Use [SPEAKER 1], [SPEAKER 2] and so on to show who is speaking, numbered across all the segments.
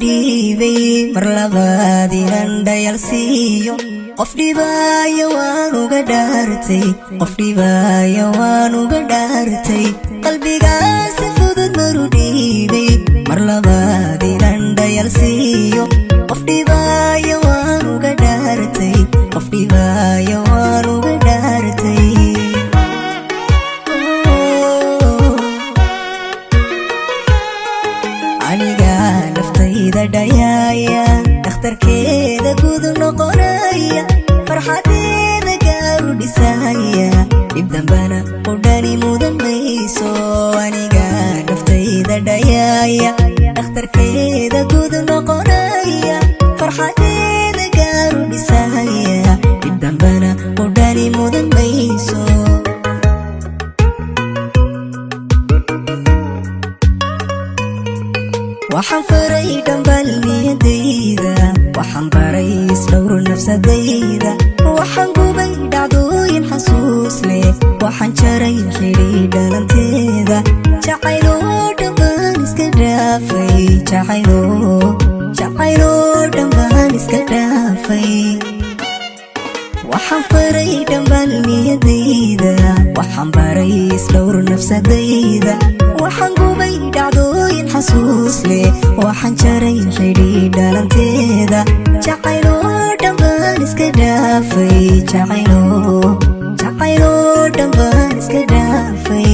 [SPEAKER 1] dhiibay mar labaad inaan dhayalsiiyo qof dhibaya waan uga dhaartay qof dhibaya waan uga dhaartay qalbigaas si fudud maru dhiibay mar labaad inaan dhayalsiiyo qof dhibaya waan uga dhaartay qof dhibaya waan uga dhaartay aniga naftayda dhayaya dhakhtarkeeda guud noqonaya farxadeeda gaaru dhisaya dhib dambana qudhani mudan mayso aniga naftayda dhayaya dhakhtarkeeda guud noqonaya farxadeeda gaaru dhisaya dhib dambana qudhani mudan mayso waxaan faray dhambal niyadayda waxaan baray isdhowr nafsadayda waxaan gubay dhacdooyin xasuus leh waxaan jaray xidhiidh dhalanteeda jacayloo dhammaan iska dhaafay jacayloo dhammaan iska dhaafay waxaan faray dhambal niyadayda waxaan baray isdhowr nafsadayda waxaan gubay dhacdooyin xasuus leh waxaan jaray xidhiidh dhalanteeda jacayloo dhammaan iska dhaafay jacayloo dhammaan iska dhaafay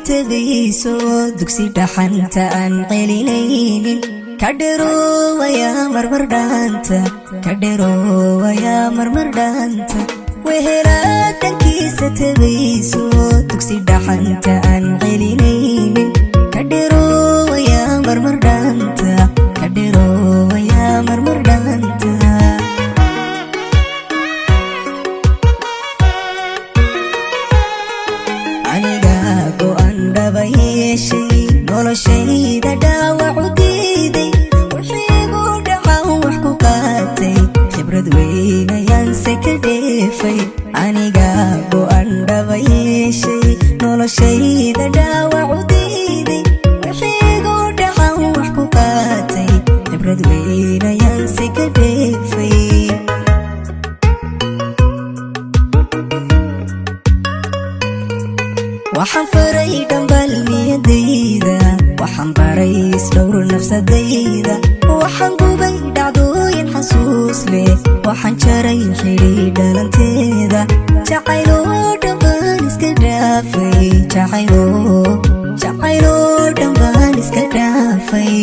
[SPEAKER 1] تغيسو دكسي دحنتا أن قليلين كدرو ويا مرمر دانتا كدرو ويا مرمر دانتا وهلا تنكيس تغيسو دكسي دحنتا أن قليلين كدرو ويا مرمر دانتا كدرو ويا مرمر دانتا noloshayda dhaawacu diiday wixiigu dhacan wax ku qaatay khibrad weyn ayaanse ka dheefay aniga go'an dhaba yeeshay noloshayda dhaawacu diiday wixiigu dhacan wax ku qaatay khibrad weyn ayaanse ka dheefay waxaan faray dhambal niyadayda waxaan baray isdhowr nafsadayda waxaan gubay dhacdooyin xasuus leh waxaan jaray xidhiidh dhalanteeda jacayloo dhammaan iska dhaafay jacayloo dhammaan iska dhaafay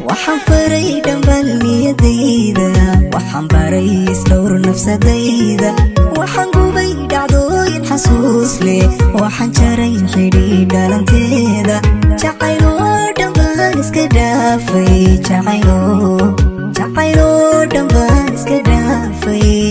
[SPEAKER 1] waxaan faray dhambal niyadayda waxaan baray isdhowr nafsadayda waxaan gubay dhacdooyin xasuus leh waxaan jaray xidhiidh dhalanteeda jacayloo dhammaan iska dhaafay jacayloo dhammaan iska dhaafay